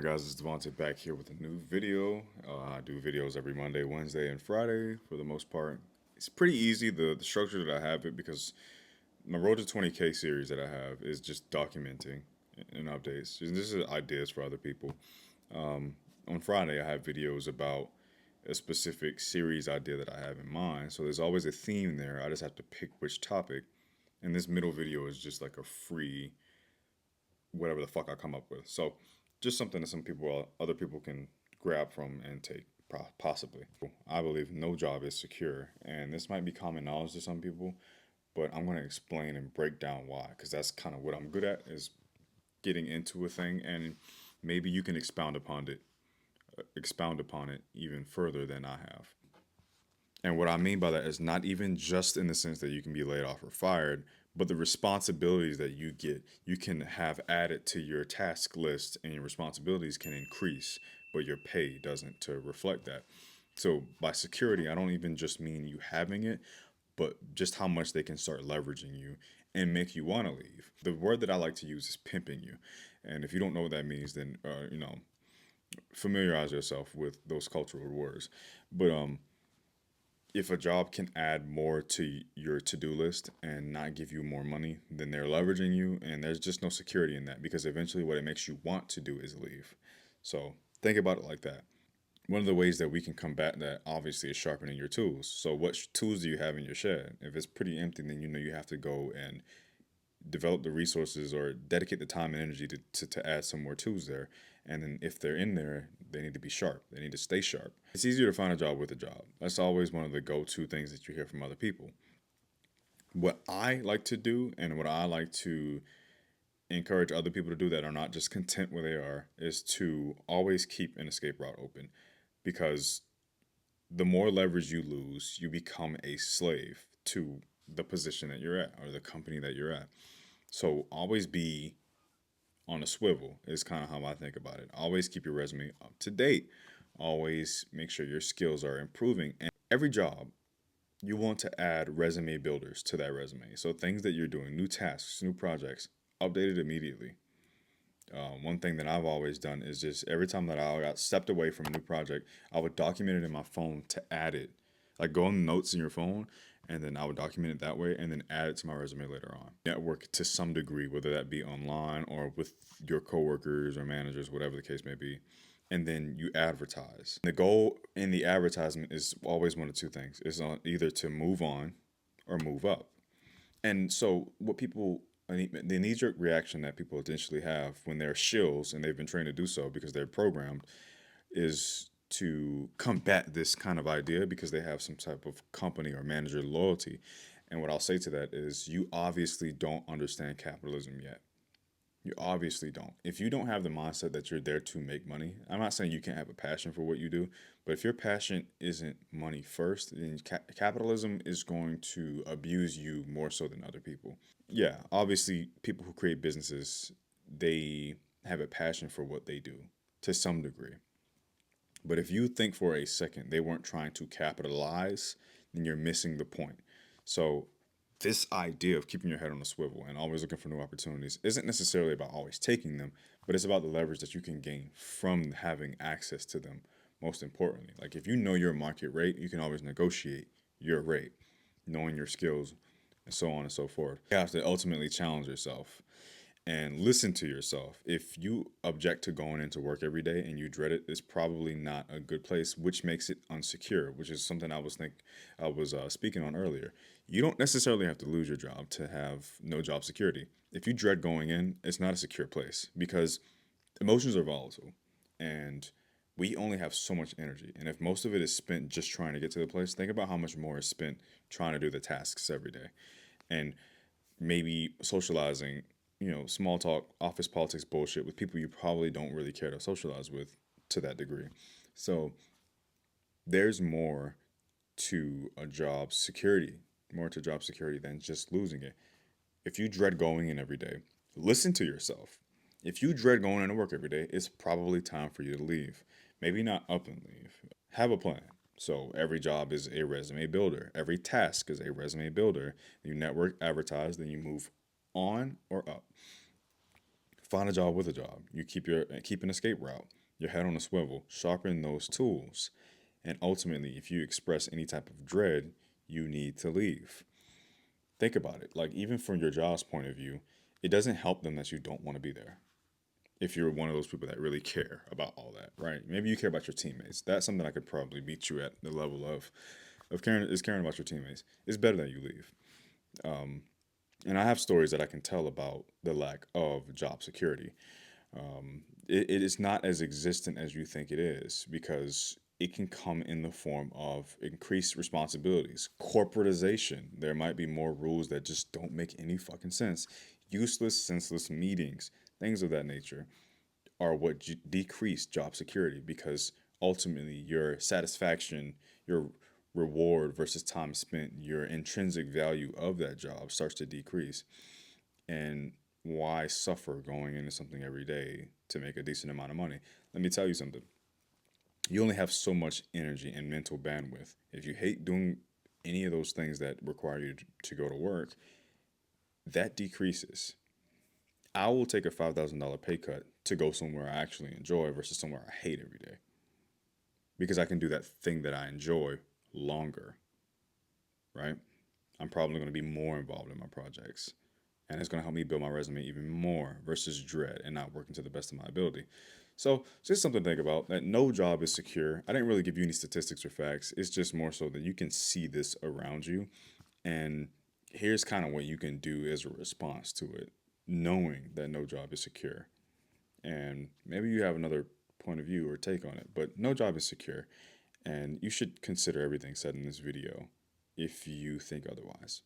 Hey guys, it's Devontae back here with a new video. I do videos every Monday, Wednesday, and Friday for the most part. It's pretty easy, the structure that I have it, because my Road to 20K series that I have is just documenting and updates. And this is ideas for other people. On Friday, I have videos about a specific series idea that I have in mind. So there's always a theme there. I just have to pick which topic. And this middle video is just like a free whatever the fuck I come up with. So just something that other people can grab from and take, possibly. I believe no job is secure, and this might be common knowledge to some people, but I'm going to explain and break down why, because that's kind of what I'm good at, is getting into a thing, and maybe you can expound upon it even further than I have. And what I mean by that is not even just in the sense that you can be laid off or fired, but the responsibilities that you can have added to your task list, and your responsibilities can increase, but your pay doesn't to reflect that. So by security, I don't even just mean you having it, but just how much they can start leveraging you and make you want to leave. The word that I like to use is pimping you. And if you don't know what that means, then familiarize yourself with those cultural words. But if a job can add more to your to-do list and not give you more money, then they're leveraging you, and there's just no security in that, because eventually what it makes you want to do is leave. So think about it like that. One of the ways that we can combat that, obviously, is sharpening your tools. So what tools do you have in your shed? If it's pretty empty, then you know you have to go and develop the resources or dedicate the time and energy to add some more tools there. And then if they're in there, they need to be sharp. They need to stay sharp. It's easier to find a job with a job. That's always one of the go-to things that you hear from other people. What I like to do, and what I like to encourage other people to do that are not just content where they are, is to always keep an escape route open. Because the more leverage you lose, you become a slave to the position that you're at or the company that you're at. So always be on a swivel is kind of how I think about it. Always keep your resume up to date. Always make sure your skills are improving. And every job, you want to add resume builders to that resume. So things that you're doing, new tasks, new projects, update it immediately. One thing that I've always done is just every time that I got stepped away from a new project, I would document it in my phone to add it. Like go on notes in your phone, and then I would document it that way, and then add it to my resume later on. Network to some degree, whether that be online or with your coworkers or managers, whatever the case may be. And then you advertise. The goal in the advertisement is always one of two things: it's either to move on or move up. And so, what people, the knee jerk reaction that people essentially have when they're shills and they've been trained to do so because they're programmed, is to combat this kind of idea because they have some type of company or manager loyalty. And what I'll say to that is, you obviously don't understand capitalism yet. You obviously don't. If you don't have the mindset that you're there to make money, I'm not saying you can't have a passion for what you do, but if your passion isn't money first, then capitalism is going to abuse you more so than other people. Yeah, obviously, people who create businesses, they have a passion for what they do to some degree. But if you think for a second they weren't trying to capitalize, then you're missing the point. So, this idea of keeping your head on a swivel and always looking for new opportunities isn't necessarily about always taking them, but it's about the leverage that you can gain from having access to them. Most importantly, like if you know your market rate, you can always negotiate your rate, knowing your skills, and so on and so forth. You have to ultimately challenge yourself and listen to yourself. If you object to going into work every day and you dread it, it's probably not a good place, which makes it unsecure, which is something I was speaking on earlier. You don't necessarily have to lose your job to have no job security. If you dread going in, it's not a secure place because emotions are volatile, and we only have so much energy. And if most of it is spent just trying to get to the place, think about how much more is spent trying to do the tasks every day. And maybe socializing, small talk, office politics bullshit with people you probably don't really care to socialize with to that degree. So there's to a job security, more to job security than just losing it. If you dread going in every day, listen to yourself. If you dread going into work every day, it's probably time for you to leave. Maybe not up and leave. Have a plan. So every job is a resume builder. Every task is a resume builder. You network, advertise, then you move on or up. Find a job with a job. You keep an escape route. Your head on a swivel. Sharpen those tools. And ultimately, if you express any type of dread, you need to leave. Think about it. Like, even from your job's point of view, it doesn't help them that you don't want to be there. If you're one of those people that really care about all that, right? Maybe you care about your teammates. That's something I could probably beat you at the level of caring about your teammates. It's better that you leave. Um, and I have stories that I can tell about the lack of job security. It is not as existent as you think it is because it can come in the form of increased responsibilities, corporatization. There might be more rules that just don't make any fucking sense, useless, senseless meetings, things of that nature are what decrease job security because ultimately your satisfaction, your reward versus time spent, your intrinsic value of that job starts to decrease. And why suffer going into something every day to make a decent amount of money? Let me tell you something. You only have so much energy and mental bandwidth. If you hate doing any of those things that require you to go to work, that decreases. I will take a $5,000 pay cut to go somewhere I actually enjoy versus somewhere I hate every day because I can do that thing that I enjoy longer, right? I'm probably going to be more involved in my projects and it's going to help me build my resume even more versus dread and not working to the best of my ability. So, just something to think about that no job is secure. I didn't really give you any statistics or facts. It's just more so that you can see this around you. And here's kind of what you can do as a response to it, knowing that no job is secure. And maybe you have another point of view or take on it, but no job is secure. And you should consider everything said in this video if you think otherwise.